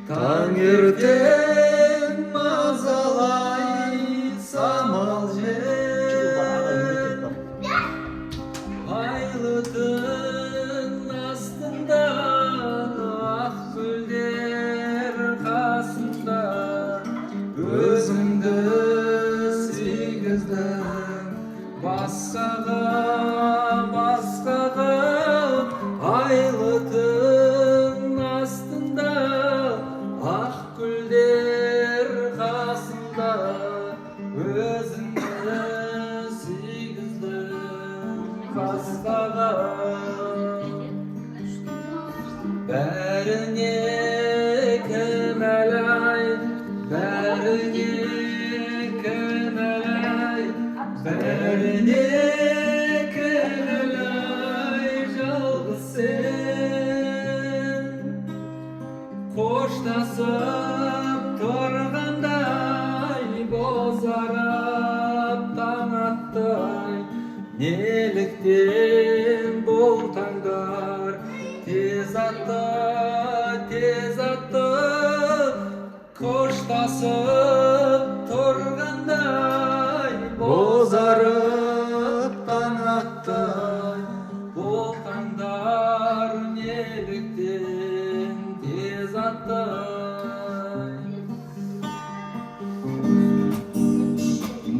Tangirten mazalay samal jel Aylıdın astında ak gülder kasında Özümdü sigizden baskaga Aylıdın astında ak gülder kasında Özümdü sigizden baskaga Bärine kemelay, bärine kemelay, bärine kemelay жалғыз sen. Қоштасып тұрғандай, бозарып таң аттай, неліктен бұл таңдар tez attı, koştasıp turganday, bozarıp taң attay, бұл таңдар неліктен tez attay.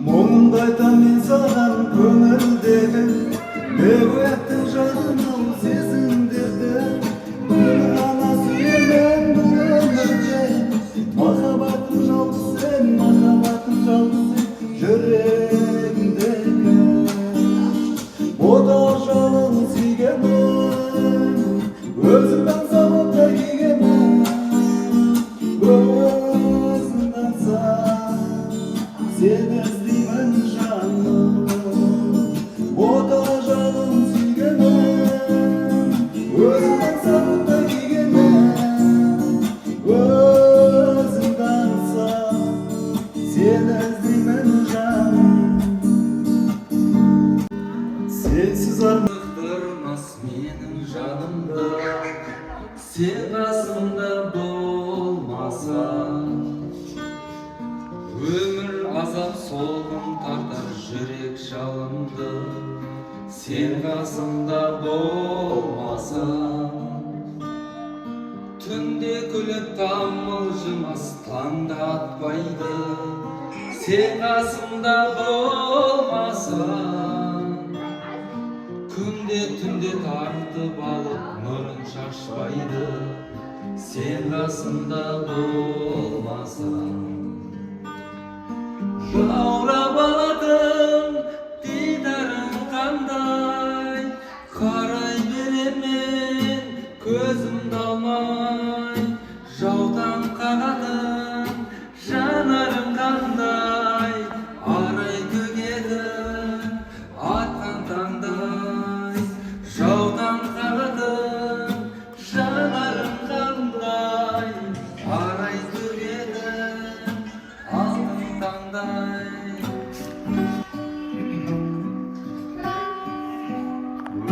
Мұңымды айтам мен саған көңілдегі, нөбеттің жаным сезімдерді. Ғана сүйемін бұл өмірде, махаббатым жалғыз сен, жүрегімдегі. Бота жалын сүйгенмін, өзімнен сағытта кигенмін, өзімнен сен іздеймін жаным. Бота жалын сүйгенмін, өзімнен сағытта кигенмін, өзімнен сен іздеймін жаным. Сенсіз Армақтырмас менің жанымды, сен қасымда болмасаң. Өмір азап солғын тартар жүрек жалынды, сен қасымда болмасаң. Түнде күліп тамылжымас таңда атпайды, сен қасымда болмасаң. Күнде түнде тартып алып нұрын шашпайды, сен қасымда болмасаң. Жаурап алатын дидарың қандай, қарай беремін көзімді алмай. Жаутаң қағатын жанарың қандай, арай төгеді атқан таңдай. Жаутаң қағатын жанарың қандай, арай төгеді алтын таңдай.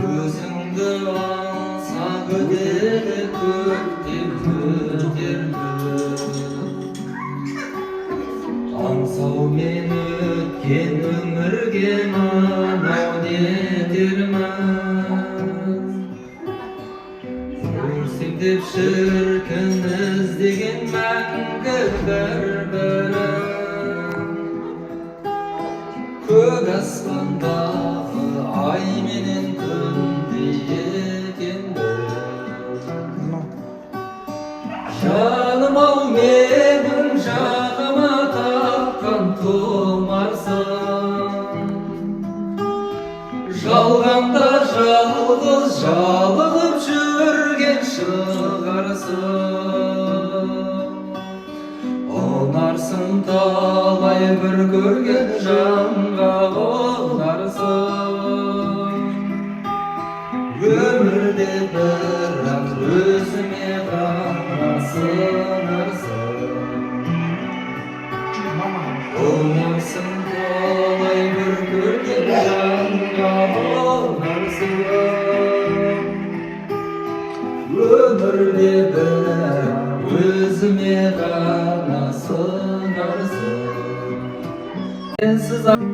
Өзіңді алса көдеді көктем көтерді, аңсаумен өткен өмірге мынау нетермін. Көрсем деп шіркін іздеген мәңгі бір-бірін, көк аспандағы ай менен күндей екенбіз. Жаным-ау менің жағыма таққан тұмарсың, жалғанда жалғыз жалығып жүрген шығарсың. Ұнарсың талай бір көрген жанға ұнарсың. Өмірде бірақ өзіме ғана сыңарсың. Ұнарсың талай бір көрген өмірде бір өзіме ғана сыңарсың. Сенсіз